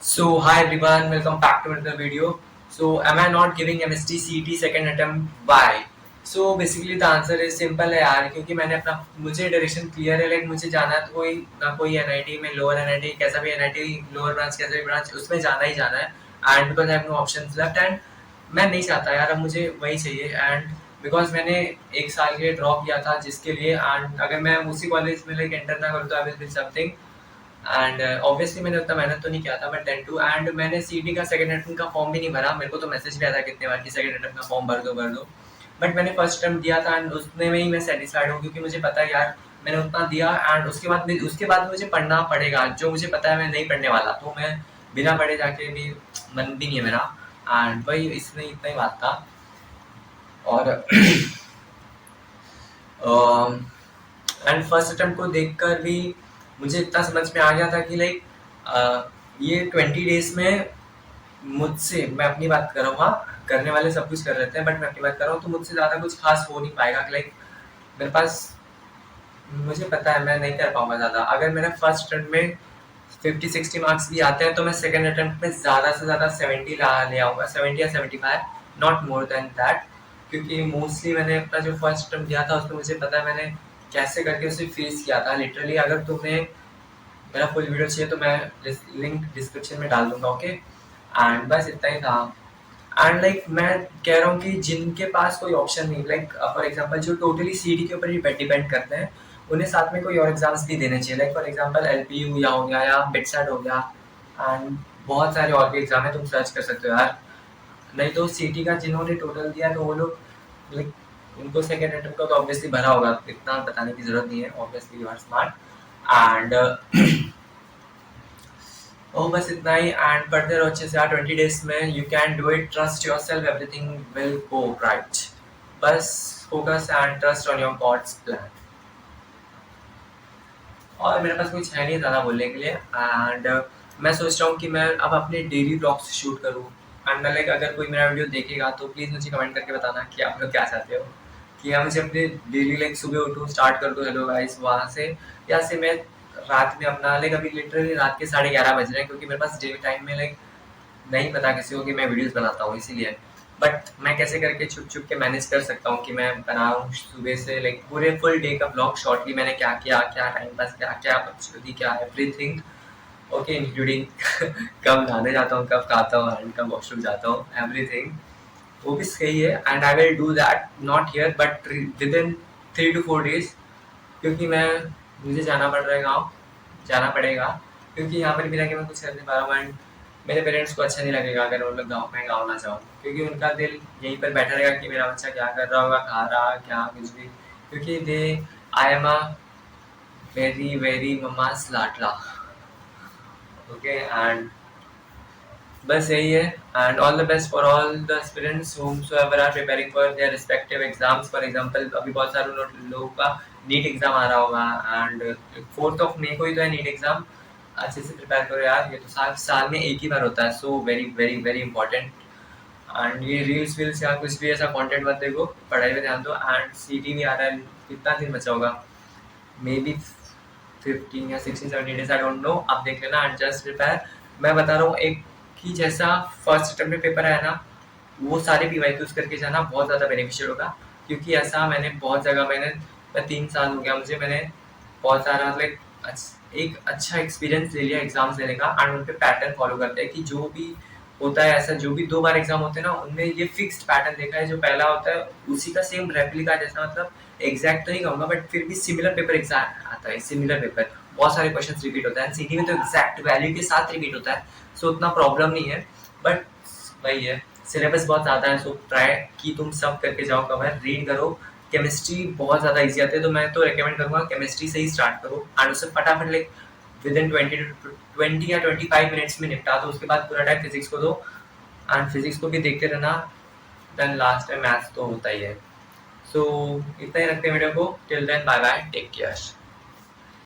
So hi everyone, welcome back to another video. So am I not giving MST CET second attempt? Why? So basically the answer is simple है यार, क्योंकि मैंने अपना मुझे direction clear है, like मुझे जाना है तो कोई ना कोई एनआईटी में, लोअर एनआईटी कैसा भी एनआईटी लोअर ब्रांच कैसा भी ब्रांच उसमें जाना ही जाना है। And because I have no options left and मैं नहीं चाहता यार, अब मुझे वही चाहिए। एंड बिकॉज मैंने एक साल के लिए ड्रॉप किया था जिसके लिए, एंड अगर मैं उसी कॉलेज में लाइक एंटर ना करूँ तो I will feel something. And obviously मैंने उतना मेहनत तो नहीं किया था, बट देन टू एंड मैंने सीटी का सेकंड अटेम्प्ट का फॉर्म भी नहीं भरा। मेरे को तो मैसेज भी आया था कितने बार कि सेकंड अटेम्प्ट का फॉर्म भर दो। बट मैंने फर्स्ट अटेम्प्ट दिया था एंड उसमें में ही मैं सेटिस्फाइड हूँ, क्योंकि मुझे पता है यार मैंने उतना दिया। एंड उसके बाद मुझे पढ़ना पड़ेगा, जो मुझे पता है मैं नहीं पढ़ने वाला, तो मैं बिना पढ़े जाके भी मन भी नहीं है मेरा। एंड वही इसमें इतना ही बात था। और एंड फर्स्ट अटेम्प्ट को देखकर भी मुझे इतना समझ में आ गया था कि लाइक ये 20 डेज में मुझसे, मैं अपनी बात कर रहा हूँ, करने वाले सब कुछ कर लेते हैं बट मैं अपनी बात कर रहा हूँ, तो मुझसे ज़्यादा कुछ खास हो नहीं पाएगा। लाइक मेरे पास, मुझे पता है मैं नहीं कर पाऊंगा ज़्यादा। अगर मेरा फर्स्ट अटेम्प्ट में 50-60 मार्क्स भी आते हैं तो मैं सेकंड अटेम्प्ट में ज़्यादा से ज़्यादा 70 ले आऊँगा, 70 या 75, नॉट मोर देन दैट। क्योंकि मोस्टली मैंने अपना जो फर्स्ट अटेम्प्ट दिया था उसमें मुझे पता है मैंने कैसे करके उसे फेस किया था लिटरली। अगर तुम्हें मेरा फुल वीडियो चाहिए तो मैं लिंक डिस्क्रिप्शन में डाल दूंगा, ओके। एंड बस इतना ही था। एंड लाइक मैं कह रहा हूँ कि जिनके पास कोई ऑप्शन नहीं, लाइक फॉर एग्जांपल जो टोटली सीडी के ऊपर ही डिपेंड करते हैं, उन्हें साथ में कोई और एग्जाम्स भी देने चाहिए। लाइक फॉर एग्जांपल एलपीयू या हो गया या बिटसेट हो गया, एंड बहुत सारे और भी एग्जाम है, तुम सर्च कर सकते हो यार। नहीं तो सीटी का जिन्होंने टोटल दिया तो वो लोग लाइक उनको सेकेंड अटेम्प्ट का तो ऑब्वियसली भरा होगा, इतना बताने की जरूरत नहीं है, obviously you are smart. And oh बस इतना ही। एंड पढ़ते रहो अच्छे से यार, 20 डेज में you can do it, trust yourself, everything will go right. बस focus and trust on your God's plan. और मेरे पास कुछ है नहीं ज़्यादा बोलने के लिए। एंड मैं सोच रहा हूँ कि मैं अब अपने डेली ब्लॉग्स शूट करूँ। एंड लाइक अगर कोई मेरा वीडियो देखेगा तो प्लीज़ मुझे कमेंट करके बताना कि आप लोग क्या चाहते हो, कि या मुझे अपने डेली लाइक सुबह उठूँ, स्टार्ट कर दूँ हेलो गाइस वहाँ से, या से मैं रात में अपना लाइक अभी लिटरली रात के 11:30 बज रहे हैं, क्योंकि मेरे पास डे टाइम में लाइक नहीं पता किसी को कि मैं वीडियोस बनाता हूँ इसीलिए। बट मैं कैसे करके छुप छुप के मैनेज कर सकता हूँ कि मैं बनाऊँ सुबह से लाइक पूरे फुल डे का ब्लॉग शॉर्टली, मैंने क्या किया, क्या टाइम पास किया, क्या पॉसिबिलिटी, क्या एवरीथिंग, ओके, इंक्लूडिंग कब नहाने जाता हूँ, कब खाता हूँ एंड कब वॉशरूम जाता हूँ, एवरीथिंग वो भी सही है। And I will do that not here but with in 3 to 4 days, क्योंकि मुझे जाना पड़ रहा है गाँव, जाना पड़ेगा, क्योंकि यहाँ पर भी रह के मैं कुछ कर नहीं पा रहा हूँ। एंड मेरे पेरेंट्स को अच्छा नहीं लगेगा अगर वो लोग गाँव ना जाऊँ, क्योंकि उनका दिल यहीं पर बैठा रहेगा कि मेरा बच्चा क्या कर रहा होगा, खा रहा क्या कुछ भी, क्योंकि they I am a very very mama's लाडला, ओके। एंड बस यही है। And all the best for all the aspirants whomsoever are preparing for their respective exams. For example अभी बहुत सारे लोगों का नीट एग्जाम आ रहा होगा, एंड 4 मई को ही तो है नीट एग्जाम। अच्छे से प्रिपेयर करो यार, ये तो साल में एक ही बार होता है, so very very very important. And ये रील्स वील्स या कुछ भी ऐसा कंटेंट मत देखो, पढ़ाई में ध्यान दो। एंड सीटी भी आ रहा है, कितना दिन बचा होगा, मे बी 15 या 16-17 डेज, आई डोंट नो, आप देख लेना एंड जस्ट प्रिपेयर। मैं बता रहा हूँ एक कि जैसा फर्स्ट अटेम्प्ट में पेपर आया ना, वो सारे पीवाईक्यूज करके जाना बहुत ज़्यादा बेनिफिशियल होगा, क्योंकि ऐसा मैंने बहुत जगह, मैं 3 साल हो गया मुझे, मैंने बहुत सारा मतलब एक अच्छा एक्सपीरियंस ले लिया एग्जाम्स देने का। एंड उन पे पैटर्न फॉलो करते हैं कि जो भी होता है, ऐसा जो भी 2 बार एग्जाम होते हैं ना, उनमें ये फिक्स्ड पैटर्न देखा है, जो पहला होता है उसी का सेम रेप्लिका जैसा, मतलब एग्जैक्ट तो नहीं कहूँगा बट फिर भी सिमिलर पेपर एग्जाम आता है, सिमिलर पेपर, बहुत सारे क्वेश्चन रिपीट होता है। सीटी में तो एग्जैक्ट वैल्यू के साथ रिपीट होता है, सो उतना प्रॉब्लम नहीं है। बट वही है, सिलेबस बहुत ज़्यादा है, सो ट्राई कि तुम सब करके जाओ कवर, रीड करो। केमिस्ट्री बहुत ज़्यादा ईजी आती है, तो मैं तो रिकमेंड करूँगा केमिस्ट्री से ही स्टार्ट करो, एंड उससे फटाफट लाइक विद इन 20 या 25 मिनट्स में निपटा दो। उसके बाद पूरा टाइम फिजिक्स को दो, एंड फिजिक्स को भी देखते रहना, देन लास्ट में मैथ्स तो होता ही है। सो इतना ही रखते हैं वीडियो को, till then bye bye, take care.